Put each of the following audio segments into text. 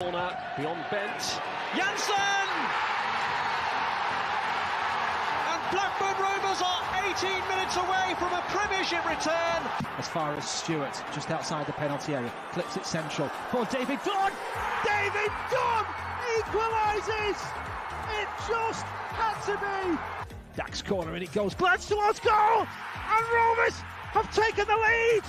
Corner beyond Bent. Janssen! And Blackburn Rovers are 18 minutes away from a Premiership return. As far as Stewart, just outside the penalty area, flips it central for David Dunn. David Dunn equalises. It just had to be. Dax corner and it goes. Glance towards goal, and Rovers have taken the lead.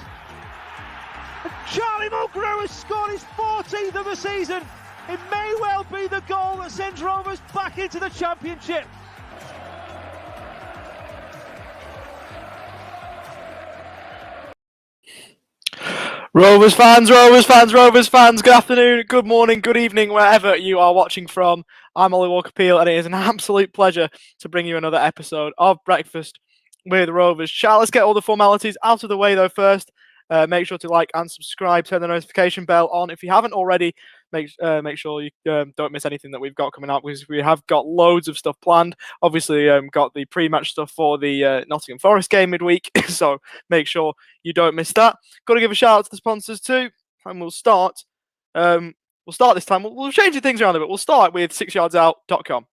And Charlie Mulgrew has scored his 14th of the season. It may well be the goal that sends Rovers back into the Championship. Rovers fans, good afternoon, good morning, good evening, wherever you are watching from. I'm Ollie Walker-Peel, and it is an absolute pleasure to bring you another episode of Breakfast with Rovers Chat. Let's get all the formalities out of the way, though, first. Make sure to like and subscribe, turn the notification bell on. If you haven't already, make sure you don't miss anything that we've got coming up, because we have got loads of stuff planned. Obviously, got the pre-match stuff for the Nottingham Forest game midweek, so make sure you don't miss that. Got to give a shout out to the sponsors too, and we'll start. This time. We'll change things around a bit. We'll start with 6yardsout.com.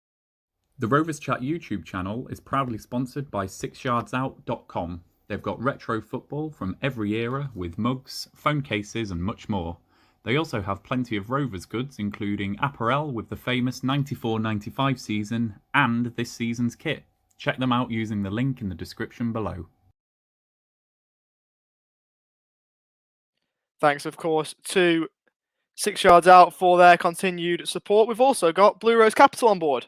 The Rovers Chat YouTube channel is proudly sponsored by 6yardsout.com. They've got retro football from every era with mugs, phone cases and much more. They also have plenty of Rovers goods, including apparel with the famous 94-95 season and this season's kit. Check them out using the link in the description below. Thanks, of course, to 6 Yards Out for their continued support. We've also got Blue Rose Capital on board.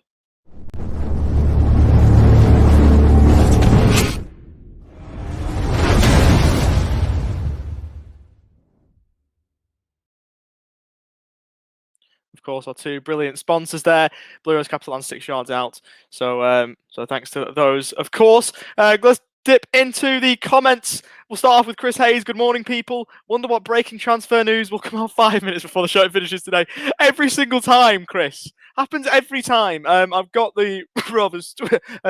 Of course, our two brilliant sponsors there, Blue Rose Capital and 6 Yards Out. So thanks to those, of course. Let's dip into the comments. We'll start off with Chris Hayes. Good morning, people. Wonder what breaking transfer news will come out 5 minutes before the show finishes today. Every single time, Chris. Happens every time. I've got the Rovers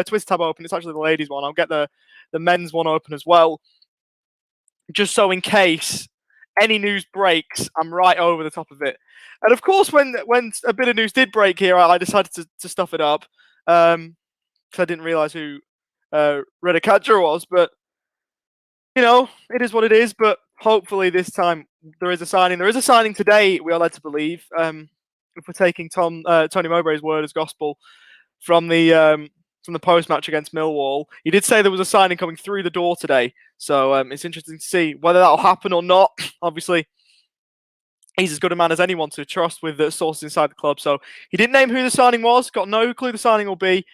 Twist tab open. It's actually the ladies one. I'll get the men's one open as well, just so in case any news breaks, I'm right over the top of it. And of course, when a bit of news did break here, I decided to stuff it up, because I didn't realise who Redekadja was. But, you know, it is what it is. But hopefully this time there is a signing. There is a signing today, we are led to believe, if we're taking Tony Mowbray's word as gospel from the post-match against Millwall. He did say there was a signing coming through the door today. So it's interesting to see whether that'll happen or not. Obviously, he's as good a man as anyone to trust with the sources inside the club. So he didn't name who the signing was. Got no clue the signing will be.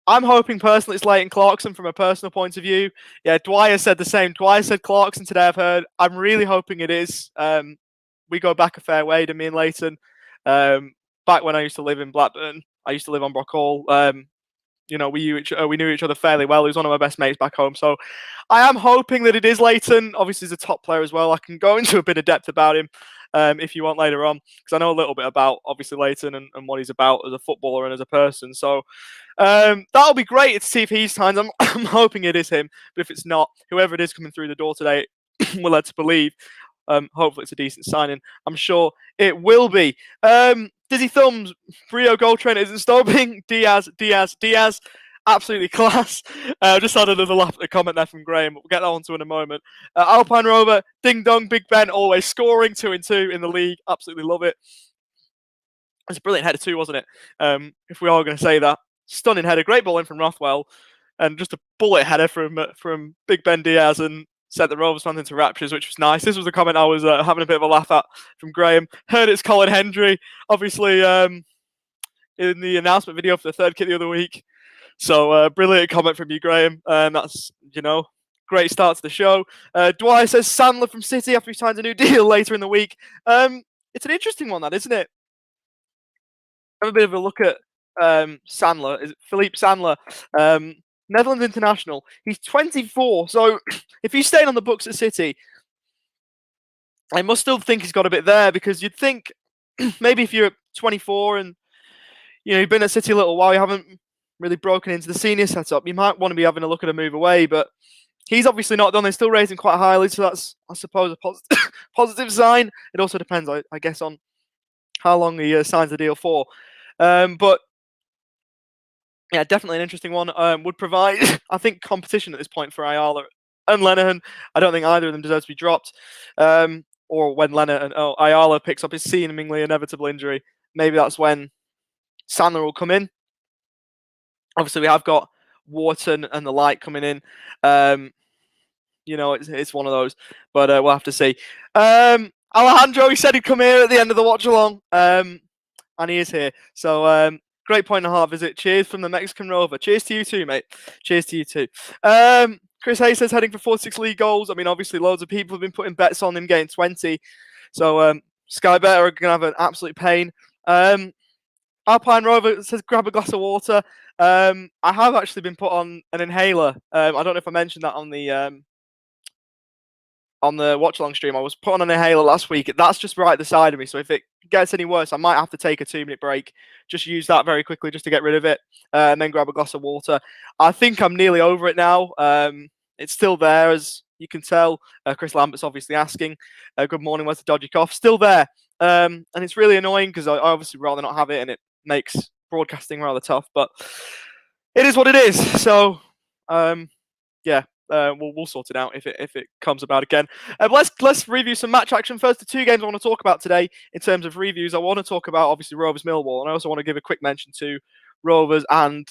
I'm hoping personally it's Leighton Clarkson from a personal point of view. Yeah, Dwyer said the same. Dwyer said Clarkson today, I've heard. I'm really hoping it is. We go back a fair way to me and Leighton. Back when I used to live in Blackburn, I used to live on Brock Hall. You know, we knew each other fairly well. He was one of my best mates back home. So I am hoping that it is Leighton. Obviously, he's a top player as well. I can go into a bit of depth about him if you want later on, because I know a little bit about, obviously, Leighton and what he's about as a footballer and as a person. So that'll be great to see if he's signed. I'm hoping it is him. But if it's not, whoever it is coming through the door today, we're led to believe. Hopefully it's a decent signing. I'm sure it will be. Dizzy Thumbs, Brio goal trainer isn't stopping. Diaz. Absolutely class. Just had another comment there from Graham. We'll get that on to in a moment. Alpine Rover, Ding Dong, Big Ben, always scoring 2-2 in the league. Absolutely love it. It's a brilliant header too, wasn't it? If we are going to say that. Stunning header. Great ball in from Rothwell. And just a bullet header from Big Ben Diaz, and sent the Rovers fans into raptures, which was nice. This was a comment I was having a bit of a laugh at from Graham. Heard it's Colin Hendry, obviously, in the announcement video for the third kit the other week. So, brilliant comment from you, Graham. That's, you know, great start to the show. Dwyer says Sandler from City after he signs a new deal later in the week. It's an interesting one, that, isn't it? Have a bit of a look at Sandler. Is it Philippe Sandler? Netherlands international. He's 24, so if he's staying on the books at City, I must still think he's got a bit there, because you'd think maybe if you're 24 and you've been at City a little while, you haven't really broken into the senior setup, you might want to be having a look at a move away, but he's obviously not done. They're still rating quite highly, so that's, I suppose, a positive sign. It also depends, I guess, on how long he signs the deal for. But yeah, definitely an interesting one. Would provide, I think, competition at this point for Ayala and Lenihan. I don't think either of them deserve to be dropped. Or when Ayala picks up his seemingly inevitable injury, maybe that's when Sandler will come in. Obviously, we have got Wharton and the like coming in. It's one of those, but we'll have to see. Alejandro, he said he'd come here at the end of the watch along, and he is here. So great point and a half visit. Cheers from the Mexican Rover. Cheers to you too, mate. Cheers to you too. Chris Hayes says heading for 46 league goals. I mean, obviously, loads of people have been putting bets on him getting 20. So Sky Bet are going to have an absolute pain. Alpine Rover says grab a glass of water. I have actually been put on an inhaler. I don't know if I mentioned that on the watch along stream. I was put on an inhaler last week. That's just right at the side of me. So if it gets any worse, I might have to take a 2-minute break. Just use that very quickly just to get rid of it, and then grab a glass of water. I think I'm nearly over it now. It's still there, as you can tell. Chris Lambert's obviously asking, good morning, where's the dodgy cough? Still there. And it's really annoying because I obviously rather not have it, and it makes broadcasting rather tough. But it is what it is. So, yeah. We'll sort it out if it comes about again. Let's review some match action. First, the two games I want to talk about today in terms of reviews. I want to talk about obviously Rovers Millwall, and I also want to give a quick mention to Rovers and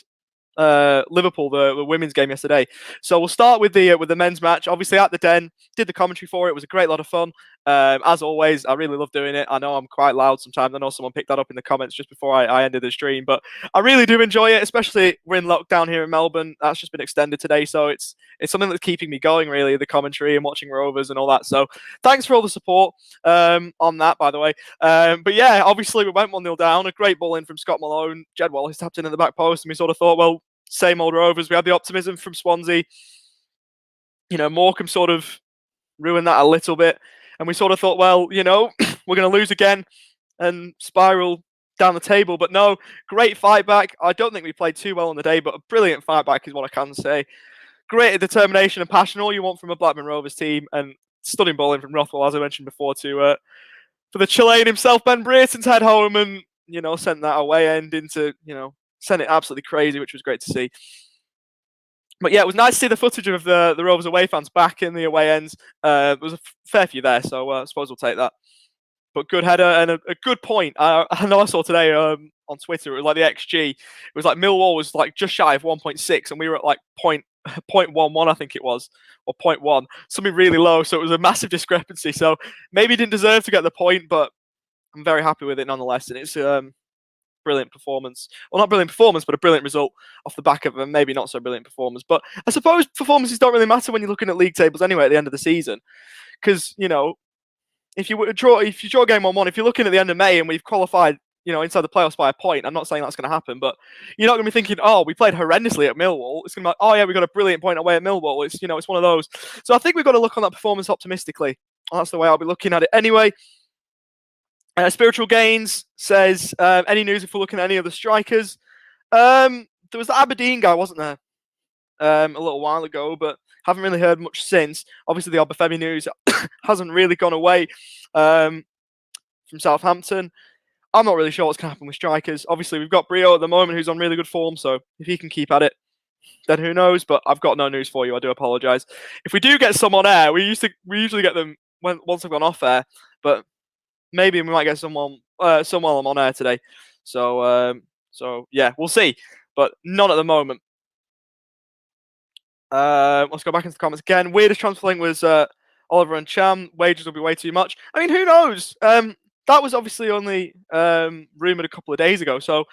Liverpool, the women's game yesterday. So we'll start with the men's match. Obviously at the Den, did the commentary for it. It was a great lot of fun. As always, I really love doing it. I know I'm quite loud sometimes. I know someone picked that up in the comments just before I ended the stream, but I really do enjoy it, especially we're in lockdown here in Melbourne. That's just been extended today, so it's something that's keeping me going, really, the commentary and watching Rovers and all that. So thanks for all the support on that, by the way. But yeah, obviously we went 1-0 down. A great ball in from Scott Malone. Jed Wallace tapped in at the back post, and we sort of thought, well, same old Rovers. We had the optimism from Swansea. Morecambe sort of ruined that a little bit. And we sort of thought, well, we're going to lose again and spiral down the table. But no, great fight back. I don't think we played too well on the day, but a brilliant fight back is what I can say. Great determination and passion, all you want from a Blackburn Rovers team. And stunning bowling from Rothwell, as I mentioned before, for the Chilean himself, Ben Brereton's head home and, sent that away end into, sent it absolutely crazy, which was great to see. But yeah, it was nice to see the footage of the Rovers away fans back in the away ends. There was a fair few there, so I suppose we'll take that. But good header and a good point. I know I saw today on Twitter, it was like the XG. It was like Millwall was like just shy of 1.6 and we were at like 0.11, I think it was, or 0.1. Something really low, so it was a massive discrepancy. So maybe didn't deserve to get the point, but I'm very happy with it nonetheless. And it's brilliant performance. Well, not brilliant performance, but a brilliant result off the back of a maybe not so brilliant performance. But I suppose performances don't really matter when you're looking at league tables anyway at the end of the season. Because, if you draw game 1-1, if you're looking at the end of May and we've qualified, inside the playoffs by a point, I'm not saying that's going to happen, but you're not going to be thinking, oh, we played horrendously at Millwall. It's going to be like, oh yeah, we got a brilliant point away at Millwall. It's, it's one of those. So I think we've got to look on that performance optimistically. That's the way I'll be looking at it anyway. Spiritual Gains says, any news if we're looking at any of the strikers? There was the Aberdeen guy, wasn't there? A little while ago, but haven't really heard much since. Obviously, the Obafemi news hasn't really gone away from Southampton. I'm not really sure what's going to happen with strikers. Obviously, we've got Brio at the moment who's on really good form, so if he can keep at it, then who knows? But I've got no news for you. I do apologise. If we do get some on air, we usually get them once they've gone off air, but maybe we might get someone while I'm on air today. So yeah, we'll see, but not at the moment. Let's go back into the comments again. Weirdest transfer link was Oliver and Cham. Wages will be way too much. I mean, who knows? That was obviously only rumoured a couple of days ago, so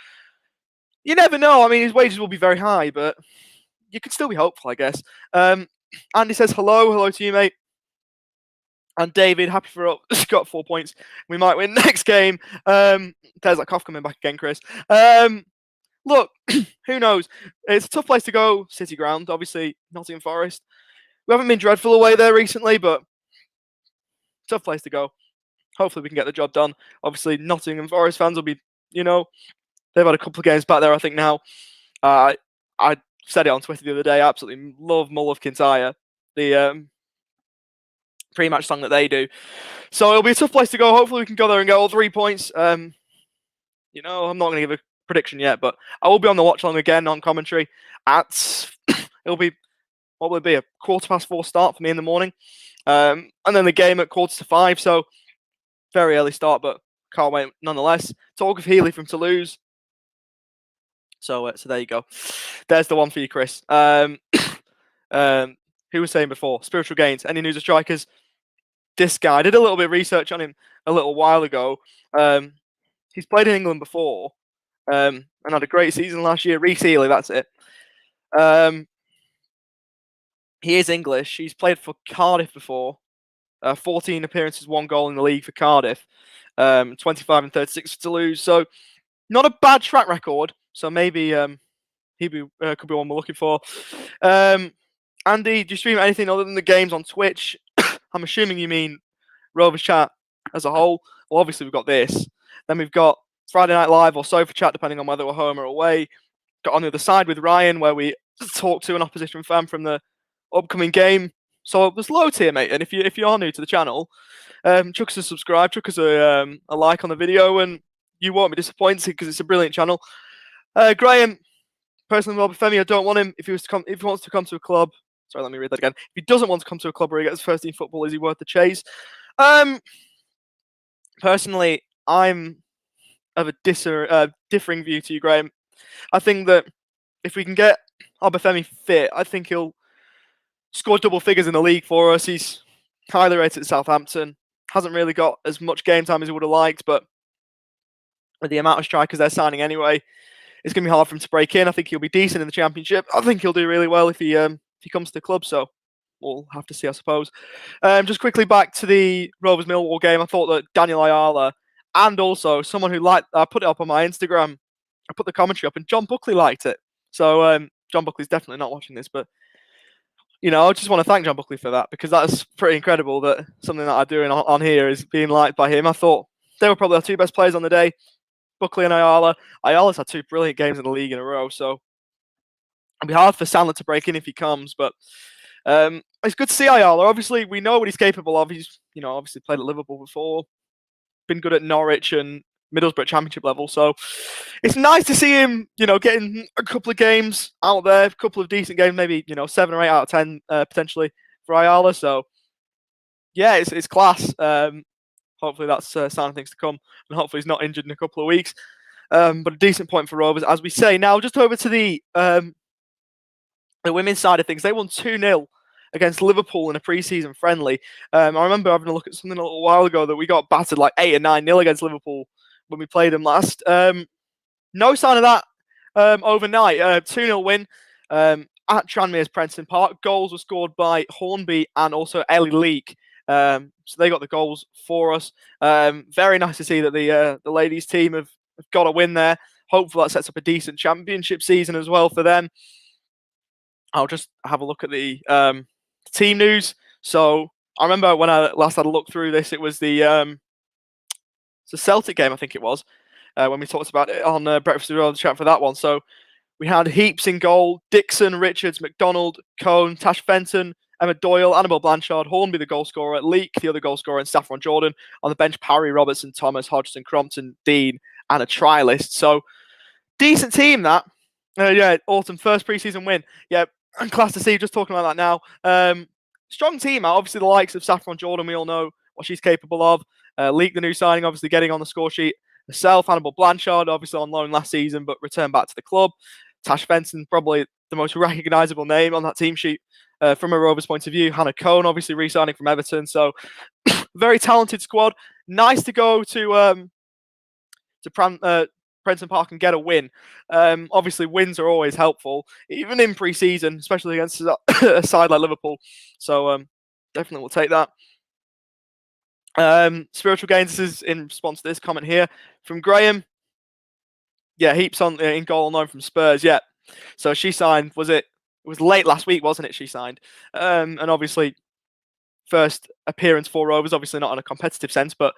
you never know. I mean, his wages will be very high, but you can still be hopeful, I guess. Andy says hello to you, mate. And David, happy for us. Got 4 points. We might win next game. There's that cough coming back again, Chris. Look, who knows? It's a tough place to go. City ground, obviously, Nottingham Forest. We haven't been dreadful away there recently, but tough place to go. Hopefully we can get the job done. Obviously, Nottingham Forest fans will be, they've had a couple of games back there, I think, now. I said it on Twitter the other day. I absolutely love Mull of Kintyre, the pre-match song that they do. So it'll be a tough place to go. Hopefully we can go there and get all 3 points. I'm not going to give a prediction yet, but I will be on the watch along again on commentary at it'll be what will it be, a 4:15 start for me in the morning, and then the game at 4:45. So very early start, but can't wait nonetheless. Talk of Healy from Toulouse. So there you go. There's the one for you, Chris. Who was saying before? Spiritual Gains. Any news of strikers? This guy, I did a little bit of research on him a little while ago. He's played in England before and had a great season last year. Reece Healy, that's it. He is English. He's played for Cardiff before. 14 appearances, 1 goal in the league for Cardiff. 25 and 36 for Toulouse. So not a bad track record. So maybe he could be one we're looking for. Andy, do you stream anything other than the games on Twitch? I'm assuming you mean Rovers Chat as a whole. Well, obviously we've got this. Then we've got Friday Night Live or Sofa Chat, depending on whether we're home or away. Got On the Other Side with Ryan, where we talk to an opposition fan from the upcoming game. So there's loads here, mate. And if you are new to the channel, chuck us a subscribe, chuck us a like on the video, and you won't be disappointed because it's a brilliant channel. Graham, personally, Femi, I don't want him. If he wants to come to a club, sorry, let me read that again. If he doesn't want to come to a club where he gets first team football, is he worth the chase? Personally, I'm of a differing view to you, Graham. I think that if we can get Obafemi fit, I think he'll score double figures in the league for us. He's highly rated at Southampton. Hasn't really got as much game time as he would have liked, but with the amount of strikers they're signing anyway, it's going to be hard for him to break in. I think he'll be decent in the Championship. I think he'll do really well if he comes to the club. So we'll have to see, I suppose. Just quickly back to the Rovers Millwall game. I thought that Daniel Ayala and also someone who liked, I put it up on my Instagram. I put the commentary up, and John Buckley liked it. So John Buckley's definitely not watching this, but I just want to thank John Buckley for that, because that's pretty incredible that something that I'm doing on here is being liked by him. I thought they were probably our 2 best players on the day, Buckley and Ayala. Ayala's had 2 brilliant games in the league in a row, so it'll be hard for Sandler to break in if he comes, but it's good to see Ayala. Obviously, we know what he's capable of. He's, obviously played at Liverpool before, been good at Norwich and Middlesbrough Championship level, so it's nice to see him, getting a couple of games out there, a couple of decent games, maybe 7 or 8 out of 10 potentially for Ayala. So yeah, it's class. Hopefully that's a sign of things to come, and hopefully he's not injured in a couple of weeks. But a decent point for Rovers, as we say. Now just over to the women's side of things. They won 2-0 against Liverpool in a pre-season friendly. I remember having a look at something a little while ago that we got battered like 8 or 9-0 against Liverpool when we played them last. No sign of that overnight. 2-0 win at Tranmere's Prenton Park. Goals were scored by Hornby and also Ellie Leake. So they got the goals for us. Very nice to see that the ladies team have got a win there. Hopefully that sets up a decent championship season as well for them. I'll just have a look at the team news. So I remember when I last had a look through this, it was the Celtic game, I think it was, when we talked about it on Breakfast with Rovers Chat for that one. So we had Heaps in goal, Dixon, Richards, McDonald, Cohn, Tash Fenton, Emma Doyle, Annabelle Blanchard, Hornby the goal scorer, Leake the other goal scorer, and Saffron Jordan. On the bench, Parry, Robertson, Thomas, Hodgson, Crompton, Dean, and a trialist. So decent team that. Yeah, autumn first pre-season win. Yeah, I'm class to see. Just talking about that now. Strong team. Obviously, the likes of Saffron Jordan, we all know what she's capable of. Leake, the new signing, obviously getting on the score sheet herself. Hannibal Blanchard, obviously on loan last season, but returned back to the club. Tash Fenton, probably the most recognisable name on that team sheet from a Rovers point of view. Hannah Cohn, obviously re-signing from Everton. So, very talented squad. Nice to go to Prenton Park and get a win. Obviously, wins are always helpful, even in pre-season, especially against a side like Liverpool. So, definitely we'll take that. Spiritual Gains, this is in response to this comment here from Graham. Yeah, Heaps on in goal on loan from Spurs. Yeah, so she signed. It was late last week, wasn't it? She signed, and obviously first appearance for Rovers. Obviously not in a competitive sense, but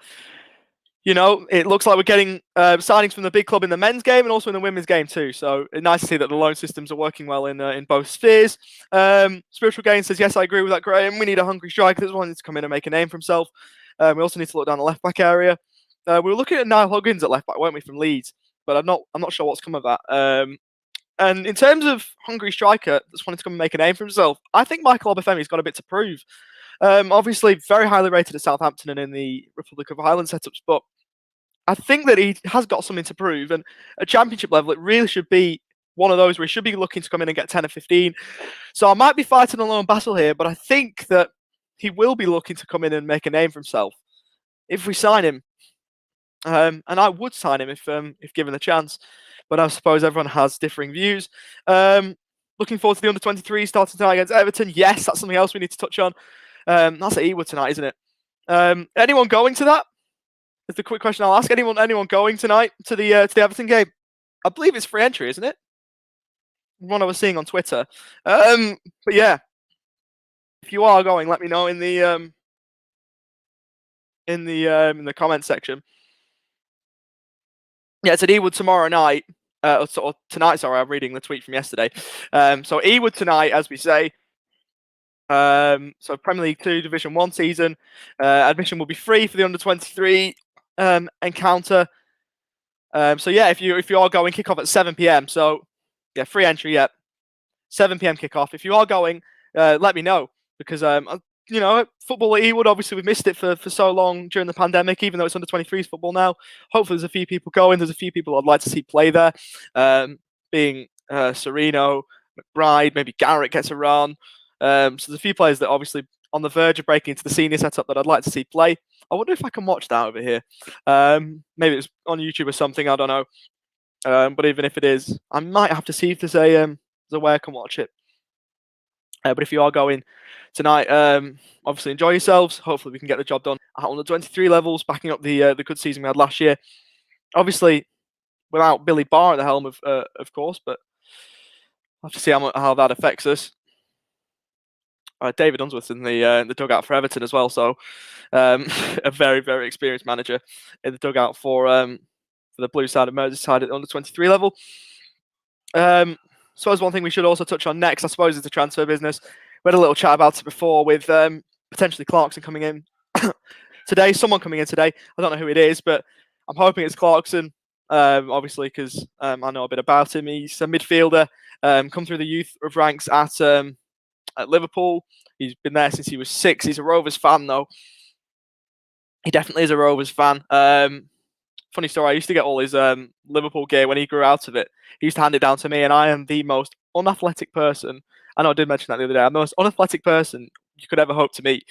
it looks like we're getting signings from the big club in the men's game and also in the women's game too. So it's nice to see that the loan systems are working well in both spheres. Spiritual Gain says, yes, I agree with that, Graham. We need a hungry striker. There's one needs to come in and make a name for himself. We also need to look down the left back area. We were looking at Niall Huggins at left back, weren't we, from Leeds? but I'm not sure what's come of that. And in terms of hungry striker that's wanting to come and make a name for himself, I think Michael Obafemi's got a bit to prove. Obviously, very highly rated at Southampton and in the Republic of Ireland setups, but I think that he has got something to prove. And at Championship level, it really should be one of those where he should be looking to come in and get 10 or 15. So I might be fighting a lone battle here, but I think that he will be looking to come in and make a name for himself if we sign him. And I would sign him if given the chance. But I suppose everyone has differing views. Looking forward to the under-23 starting tonight against Everton. Yes, that's something else we need to touch on. That's at Ewood tonight, isn't it? Anyone going to that? Is the quick question I'll ask. Anyone going tonight to the Everton game? I believe it's free entry, isn't it? One I was seeing on Twitter. But yeah, if you are going, let me know in the comment section. Yeah, it's at Ewood tomorrow night. Or tonight, sorry, I'm reading the tweet from yesterday. So Ewood tonight, as we say. So Premier League 2 Division 1 season. Admission will be free for the under-23 encounter. So yeah, if you are going, kick off at 7 p.m. So yeah, free entry. Yeah, 7 p.m. kickoff. If you are going, let me know because football at Ewood. Obviously, we've missed it for so long during the pandemic. Even though it's under-23s football now, hopefully there's a few people going. There's a few people I'd like to see play there. Being Serino, McBride, maybe Garrett gets a run. So there's a few players that are obviously on the verge of breaking into the senior setup that I'd like to see play. I wonder if I can watch that over here. Maybe it's on YouTube or something. I don't know. But even if it is, I might have to see if there's a way I can watch it. But if you are going tonight, obviously enjoy yourselves. Hopefully we can get the job done at under 23 levels, backing up the good season we had last year. Obviously, without Billy Barr at the helm, of course, but I'll have to see how that affects us. David Unsworth's in the dugout for Everton as well, so a very, very experienced manager in the dugout for the blue side of Merseyside at the under-23 level. So as one thing we should also touch on next, I suppose, is the transfer business. We had a little chat about it before with potentially Clarkson coming in today, someone coming in today. I don't know who it is, but I'm hoping it's Clarkson, obviously, because I know a bit about him. He's a midfielder, come through the youth of ranks at Liverpool. He's been there since he was 6. He's a Rovers fan, though. He definitely is a Rovers fan. Funny story, I used to get all his Liverpool gear when he grew out of it. He used to hand it down to me, and I am the most unathletic person. I know I did mention that the other day. I'm the most unathletic person you could ever hope to meet.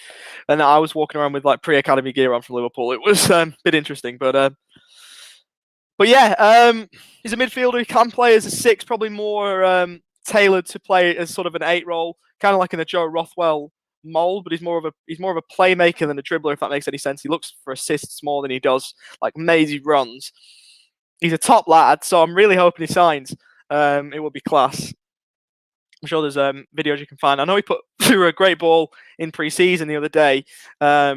And I was walking around with like pre-academy gear on from Liverpool. It was a bit interesting, but yeah, he's a midfielder. He can play as a 6, probably more tailored to play as sort of an 8 role, kind of like in the Joe Rothwell mold, but he's more of a playmaker than a dribbler, if that makes any sense. He looks for assists more than he does like mazy runs. He's a top lad, so I'm really hoping he signs. It will be class. I'm sure there's videos you can find. I know he put through a great ball in pre-season the other day. I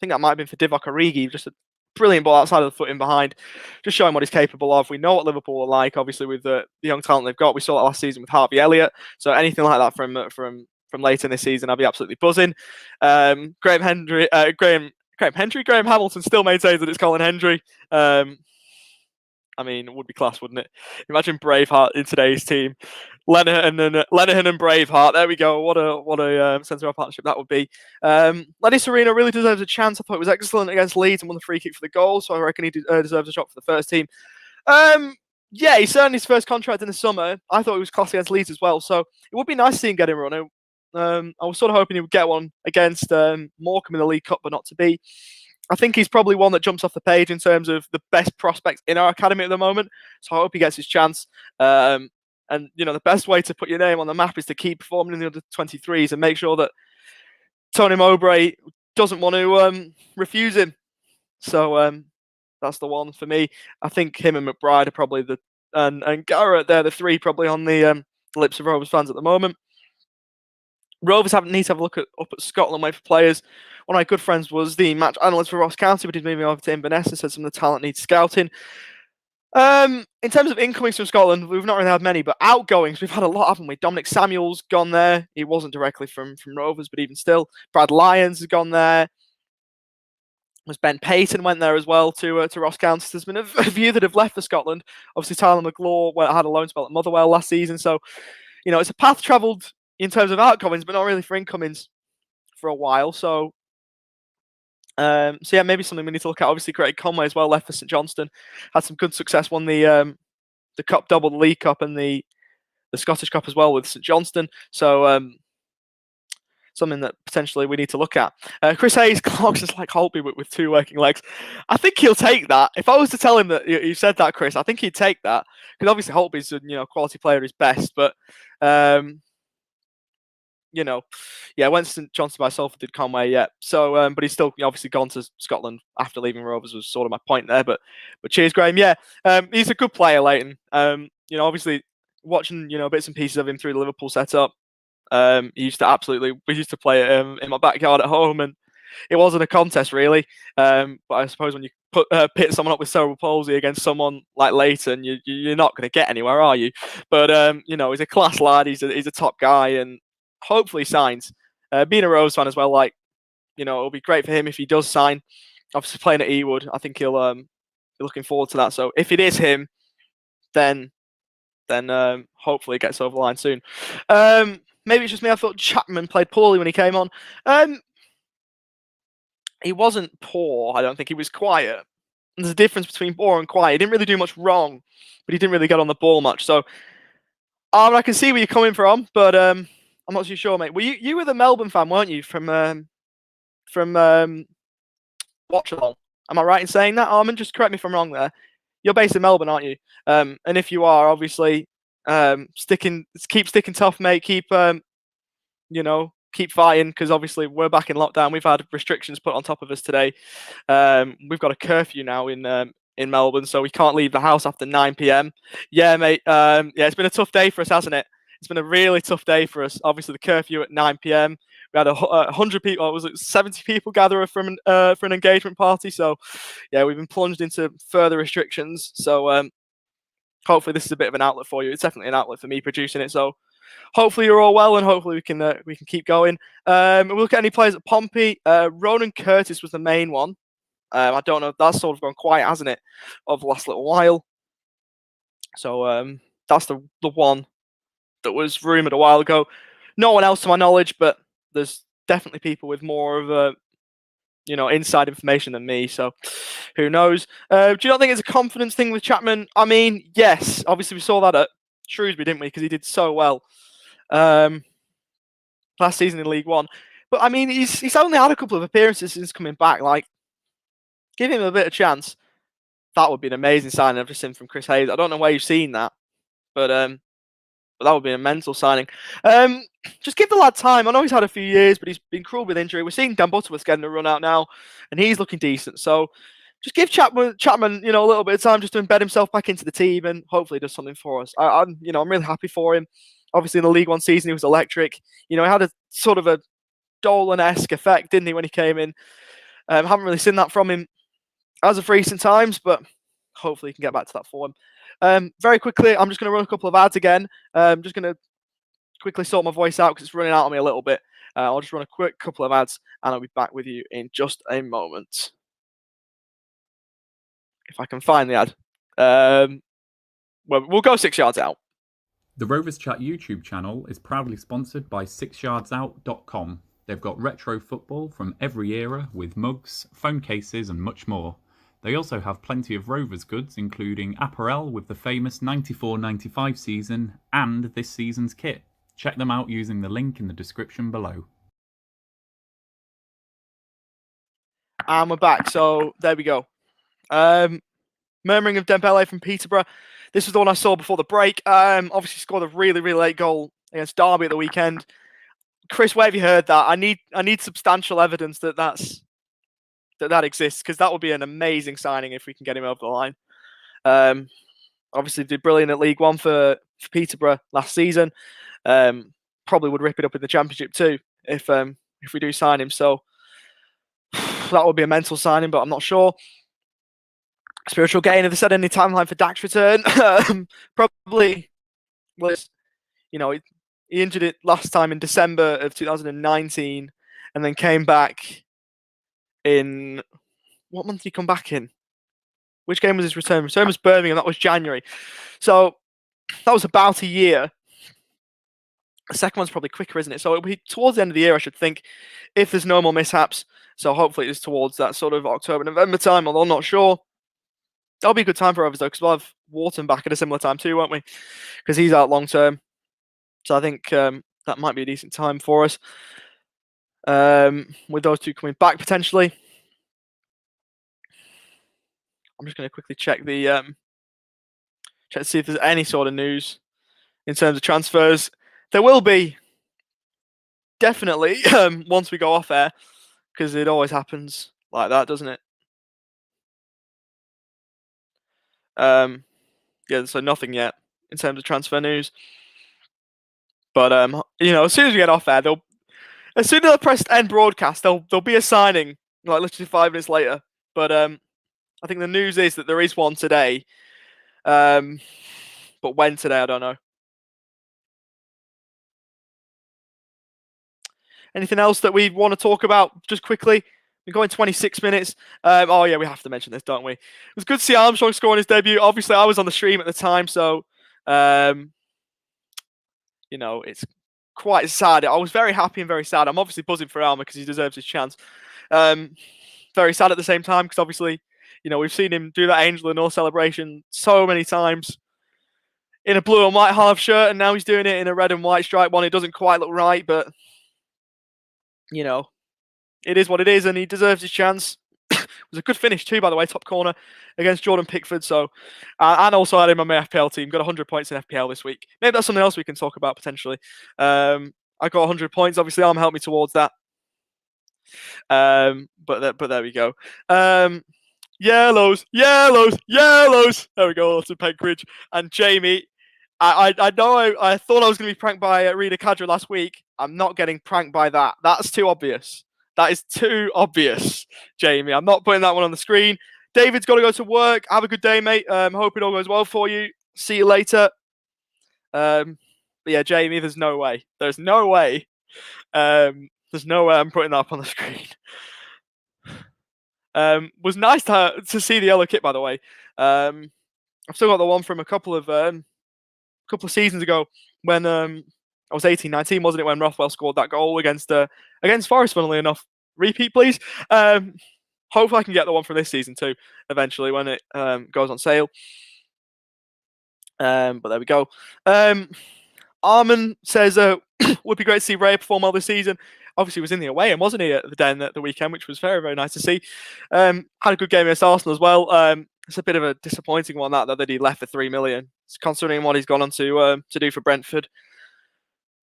think that might have been for Divock Origi, just a brilliant ball outside of the foot in behind, just showing what he's capable of. We know what Liverpool are like, obviously, with the young talent they've got. We saw that last season with Harvey Elliott. So anything like that from later in this season, I'll be absolutely buzzing. Graham Hamilton still maintains that it's Colin Hendry. I mean, it would be class, wouldn't it? Imagine Braveheart in today's team. Lenihan and Braveheart. There we go. What a centre-half partnership that would be. Lenny Serino really deserves a chance. I thought it was excellent against Leeds and won the free kick for the goal, so I reckon he deserves a shot for the first team. Yeah, he's earned his first contract in the summer. I thought he was class against Leeds as well, so it would be nice to see him get him running. I was sort of hoping he would get one against Morecambe in the League Cup, but not to be. I think he's probably one that jumps off the page in terms of the best prospects in our academy at the moment. So I hope he gets his chance. And, the best way to put your name on the map is to keep performing in the under-23s and make sure that Tony Mowbray doesn't want to refuse him. So that's the one for me. I think him and McBride are probably and Garrett, they're the 3 probably on the lips of Rovers fans at the moment. Rovers need to have a look up at Scotland way for players. One of my good friends was the match analyst for Ross County, but he's moving over to Inverness and said some of the talent needs scouting. In terms of incomings from Scotland, we've not really had many, but outgoings, we've had a lot, haven't we? Dominic Samuel's gone there. He wasn't directly from Rovers, but even still. Brad Lyons has gone there. Ben Payton went there as well to Ross County. There's been a few that have left for Scotland. Obviously, Tyler McGlaw had a loan spell at Motherwell last season. So, it's a path travelled in terms of outgoings, but not really for incomings for a while. So yeah, maybe something we need to look at. Obviously, Craig Conway as well left for St Johnstone. Had some good success. Won the Cup double, the League Cup, and the Scottish Cup as well with St Johnstone. So something that potentially we need to look at. Chris Hayes clocks us like Holtby with 2 working legs. I think he'll take that. If I was to tell him that you said that, Chris, I think he'd take that, because obviously Holtby's a quality player at his best, but went to St Johnstone by Salford, did Conway, yeah. So, but he's still obviously gone to Scotland after leaving Rovers, was sort of my point there. But cheers, Graham. Yeah, he's a good player, Leighton. Obviously watching bits and pieces of him through the Liverpool setup. We used to play it in my backyard at home, and it wasn't a contest really. But I suppose when you pit someone up with cerebral palsy against someone like Leighton, you're not going to get anywhere, are you? But he's a class lad. He's a top guy, and hopefully signs. Being a Rose fan as well, it'll be great for him if he does sign. Obviously playing at Ewood, I think he'll be looking forward to that. So if it is him, then hopefully it gets over the line soon. Maybe it's just me. I thought Chapman played poorly when he came on. He wasn't poor. I don't think he was quiet. And there's a difference between poor and quiet. He didn't really do much wrong, but he didn't really get on the ball much. So I can see where you're coming from, but I'm not too sure, mate. Well, you were the Melbourne fan, weren't you? From Watch Along. Am I right in saying that, Armin? Just correct me if I'm wrong there. You're based in Melbourne, aren't you? And if you are, obviously, keep sticking tough, mate. Keep fighting, because obviously we're back in lockdown. We've had restrictions put on top of us today. We've got a curfew now in Melbourne, so we can't leave the house after 9 p.m. Yeah, mate. It's been a tough day for us, hasn't it? It's been a really tough day for us. Obviously, the curfew at 9 p.m. We had 100 people. Or was it 70 people gather for an engagement party? So, yeah, we've been plunged into further restrictions. So, hopefully, this is a bit of an outlet for you. It's definitely an outlet for me producing it. So, hopefully, you're all well, and hopefully we can keep going. We'll look at any players at Pompey. Ronan Curtis was the main one. I don't know. That's sort of gone quiet, hasn't it, over the last little while? So that's the one that was rumoured a while ago. No one else to my knowledge, but there's definitely people with more of a inside information than me. So who knows? Do you not think it's a confidence thing with Chapman? I mean, yes. Obviously, we saw that at Shrewsbury, didn't we? Because he did so well last season in League One. But I mean, he's only had a couple of appearances since coming back. Like, give him a bit of chance. That would be an amazing signing. I've just seen from Chris Hayes. I don't know where you've seen that, but that would be a mental signing. Just give the lad time. I know he's had a few years, but he's been cruel with injury. We're seeing Dan Butterworth getting a run out now, and he's looking decent. So just give Chapman, a little bit of time just to embed himself back into the team, and hopefully he does something for us. I'm really happy for him. Obviously, in the League One season, he was electric. He had a sort of a Dolan-esque effect, didn't he, when he came in? Haven't really seen that from him as of recent times, but hopefully he can get back to that form. Very quickly, I'm just going to run a couple of ads again. I'm just going to quickly sort my voice out because it's running out on me a little bit. I'll just run a quick couple of ads, and I'll be back with you in just a moment. If I can find the ad. Well, we'll go 6 yards out. The Rovers Chat YouTube channel is proudly sponsored by 6yardsout.com. They've got retro football from every era with mugs, phone cases and much more. They also have plenty of Rovers goods, including apparel with the famous 94-95 season and this season's kit. Check them out using the link in the description below. And we're back, so there we go. Murmuring of Dembele from Peterborough. This was the one I saw before the break. Obviously scored a really, really late goal against Derby at the weekend. Chris, where have you heard that? I need substantial evidence that exists, because that would be an amazing signing if we can get him over the line. Obviously did brilliant at League One for Peterborough last season. Probably would rip it up in the Championship too if we do sign him. So that would be a mental signing, but I'm not sure. Spiritual gain. Have they said any timeline for Dax Return? Probably was, he injured it last time in December of 2019 and then came back in what month did he come back in? Which game was his return? Return was Birmingham. That was January. So that was about a year. The second one's probably quicker, isn't it? So it'll be towards the end of the year, I should think, if there's no more mishaps. So hopefully it's towards that sort of October, November time, although I'm not sure. That'll be a good time for Rovers, though, because we'll have Wharton back at a similar time too, won't we? Because he's out long term. So I think that might be a decent time for us. With those two coming back potentially. I'm just going to quickly check the check to see if there's any sort of news in terms of transfers. There will be, definitely, once we go off air, because it always happens like that, doesn't it? Yeah, so nothing yet in terms of transfer news. But as soon as we get off air, as soon as I press end broadcast, there'll be a signing, like literally 5 minutes later. But I think the news is that there is one today. But when today, I don't know. Anything else that we want to talk about just quickly? We're going 26 minutes. Oh yeah, we have to mention this, don't we? It was good to see Armstrong scoring his debut. Obviously, I was on the stream at the time, so it's quite sad. I was very happy and very sad. I'm obviously buzzing for Alma because he deserves his chance. Very sad at the same time because obviously, we've seen him do that Angel and All celebration so many times in a blue and white half shirt, and now he's doing it in a red and white stripe one. It doesn't quite look right, but it is what it is, and he deserves his chance. It was a good finish too, by the way, top corner against Jordan Pickford. So, and also had him on my FPL team. Got 100 points in FPL this week. Maybe that's something else we can talk about potentially. I got 100 points. Obviously, Arm helped me towards that. But there we go. Yellows. There we go. To Penkridge and Jamie. I know I thought I was going to be pranked by Rita Kadra last week. I'm not getting pranked by that. That's too obvious. That is too obvious, Jamie. I'm not putting that one on the screen. David's got to go to work. Have a good day, mate. Hope it all goes well for you. See you later. But yeah, Jamie, there's no way. There's no way. There's no way I'm putting that up on the screen. Was nice to see the yellow kit, by the way. I've still got the one from a couple of seasons ago when I was 18, 19, wasn't it, when Rothwell scored that goal against Forest, funnily enough. Repeat, please. Hopefully I can get the one from this season too, eventually, when it goes on sale. But there we go. Armin says, would be great to see Ray perform well this season. Obviously, he was in the away end, wasn't he, at the Den at the weekend, which was very, very nice to see. Had a good game against Arsenal as well. It's a bit of a disappointing one, that he left for 3 million, considering what he's gone on to do for Brentford.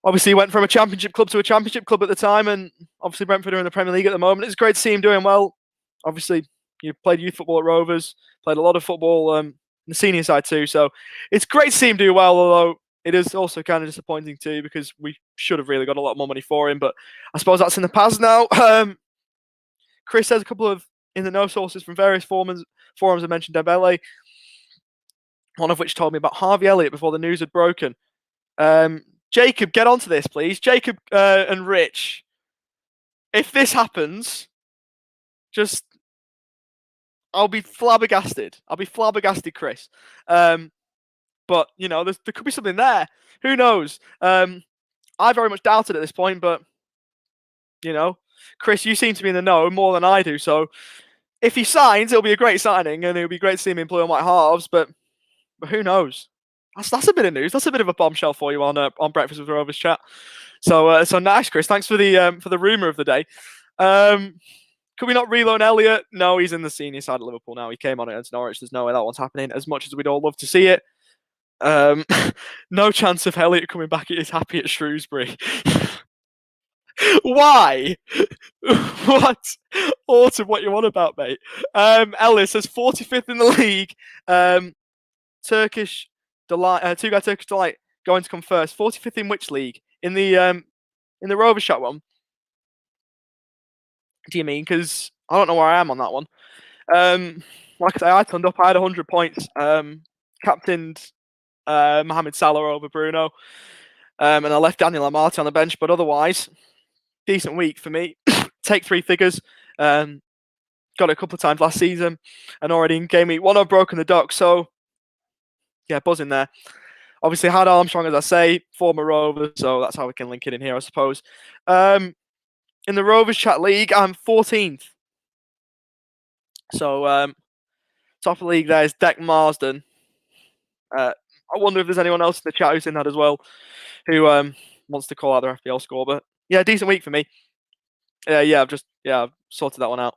Obviously, he went from a championship club to a championship club at the time, and obviously Brentford are in the Premier League at the moment. It's great to see him doing well. Obviously, you played youth football at Rovers, played a lot of football in the senior side too, so it's great to see him do well, although it is also kind of disappointing too, because we should have really got a lot more money for him, but I suppose that's in the past now. Chris says a couple of in the know sources from various forums have mentioned Dembele, one of which told me about Harvey Elliott before the news had broken. Jacob, get onto this, please. Jacob and Rich, if this happens, I'll be flabbergasted. Chris. But, there could be something there. Who knows? I very much doubt it at this point, but, Chris, you seem to be in the know more than I do. So if he signs, it'll be a great signing, and it'll be great to see him in blue and white halves, but who knows? That's a bit of news. That's a bit of a bombshell for you on Breakfast with Rovers Chat. So nice, Chris. Thanks for the rumour of the day. Could we not reloan Elliott? No, he's in the senior side of Liverpool now. He came on against Norwich. There's no way that one's happening, as much as we'd all love to see it. No chance of Elliott coming back. He's happy at Shrewsbury. Why? What? Autumn, what you on about, mate? Ellis says 45th in the league. Turkish Delight, two-guy Turkish Delight going to come first. 45th in which league? In the Rovers Chat one? Do you mean? Because I don't know where I am on that one. Like I say, I turned up. I had 100 points. Captained Mohamed Salah over Bruno. And I left Daniel Amati on the bench. But otherwise, decent week for me. Take 3 figures. got it a couple of times last season, and already in game week 1 I've broken the duck. So yeah, buzzing there. Obviously had Armstrong, as I say, former Rovers, so that's how we can link it in here, I suppose. In the Rovers Chat League, I'm 14th. So top of the league there is Deck Marsden. I wonder if there's anyone else in the chat who's in that as well, who wants to call out their FPL score. But yeah, decent week for me. I've sorted that one out.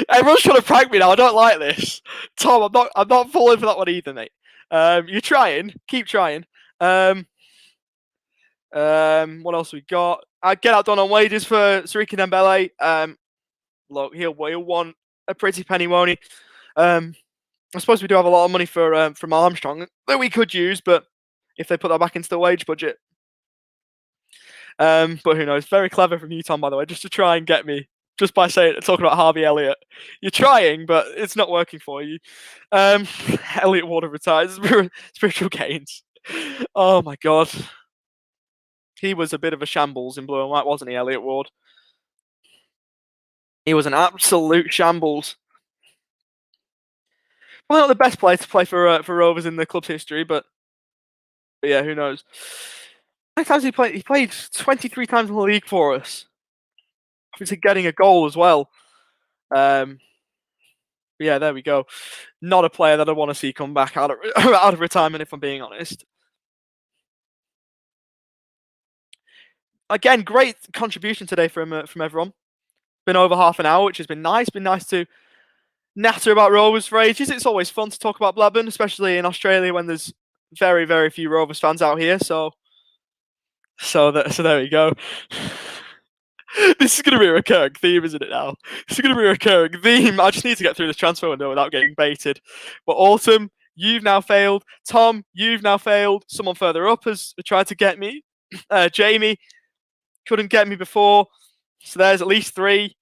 Everyone's trying to prank me now. I don't like this. Tom, I'm not falling for that one either, mate. You're trying. Keep trying. What else we got? I get out done on wages for Sariki Dembele. Look, he'll want a pretty penny, won't he? I suppose we do have a lot of money for from Armstrong that we could use, but if they put that back into the wage budget. But who knows? Very clever from you, Tom, by the way, just to try and get me, just by talking about Harvey Elliott. You're trying, but it's not working for you. Elliott Ward retires. Spiritual gains. Oh my God. He was a bit of a shambles in blue and white, wasn't he, Elliott Ward? He was an absolute shambles. Well, not the best player to play for Rovers in the club's history, but yeah, who knows? How many times he played? He played 23 times in the league for us. Obviously, getting a goal as well. Yeah, there we go. Not a player that I want to see come back out of retirement, if I'm being honest. Again, great contribution today from everyone. Been over half an hour, which has been nice. Been nice to natter about Rovers for ages. It's always fun to talk about Blackburn, especially in Australia when there's very, very few Rovers fans out here. So there we go. This is going to be a recurring theme, isn't it now? This is going to be a recurring theme. I just need to get through this transfer window without getting baited. But Autumn, you've now failed. Tom, you've now failed. Someone further up has tried to get me. Jamie couldn't get me before. So there's at least 3.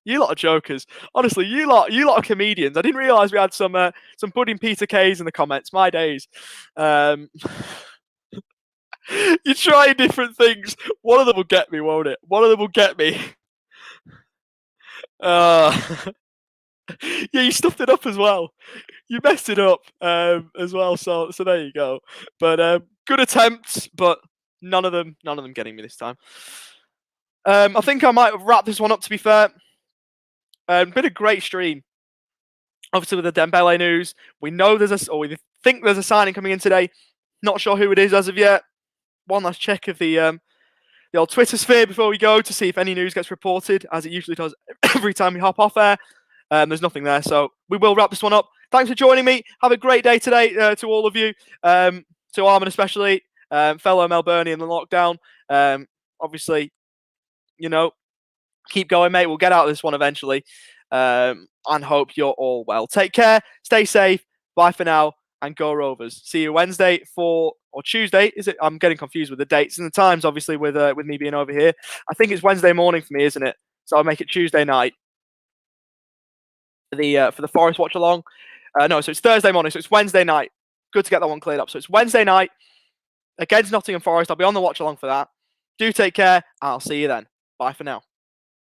You lot are jokers. Honestly, you lot are comedians. I didn't realise we had some budding Peter K's in the comments. My days. You try different things. One of them will get me, won't it? One of them will get me. Yeah, you stuffed it up as well. You messed it up as well. So there you go. But good attempts, but none of them getting me this time. I think I might wrap this one up, to be fair. Been a great stream. Obviously, with the Dembele news, we think there's a signing coming in today. Not sure who it is as of yet. One last check of the old Twitter sphere before we go to see if any news gets reported, as it usually does every time we hop off air. There's nothing there, so we will wrap this one up. Thanks for joining me. Have a great day today to all of you, to Armin especially, fellow Melburnian in the lockdown. Obviously, keep going, mate. We'll get out of this one eventually, and hope you're all well. Take care, stay safe, bye for now, and go Rovers. See you Wednesday or Tuesday. Is it? I'm getting confused with the dates and the times, obviously, with me being over here. I think it's Wednesday morning for me, isn't it? So I'll make it Tuesday night for the Forest watch along. No, so it's Thursday morning, so it's Wednesday night. Good to get that one cleared up. So it's Wednesday night against Nottingham Forest. I'll be on the watch along for that. Do take care. I'll see you then. Bye for now.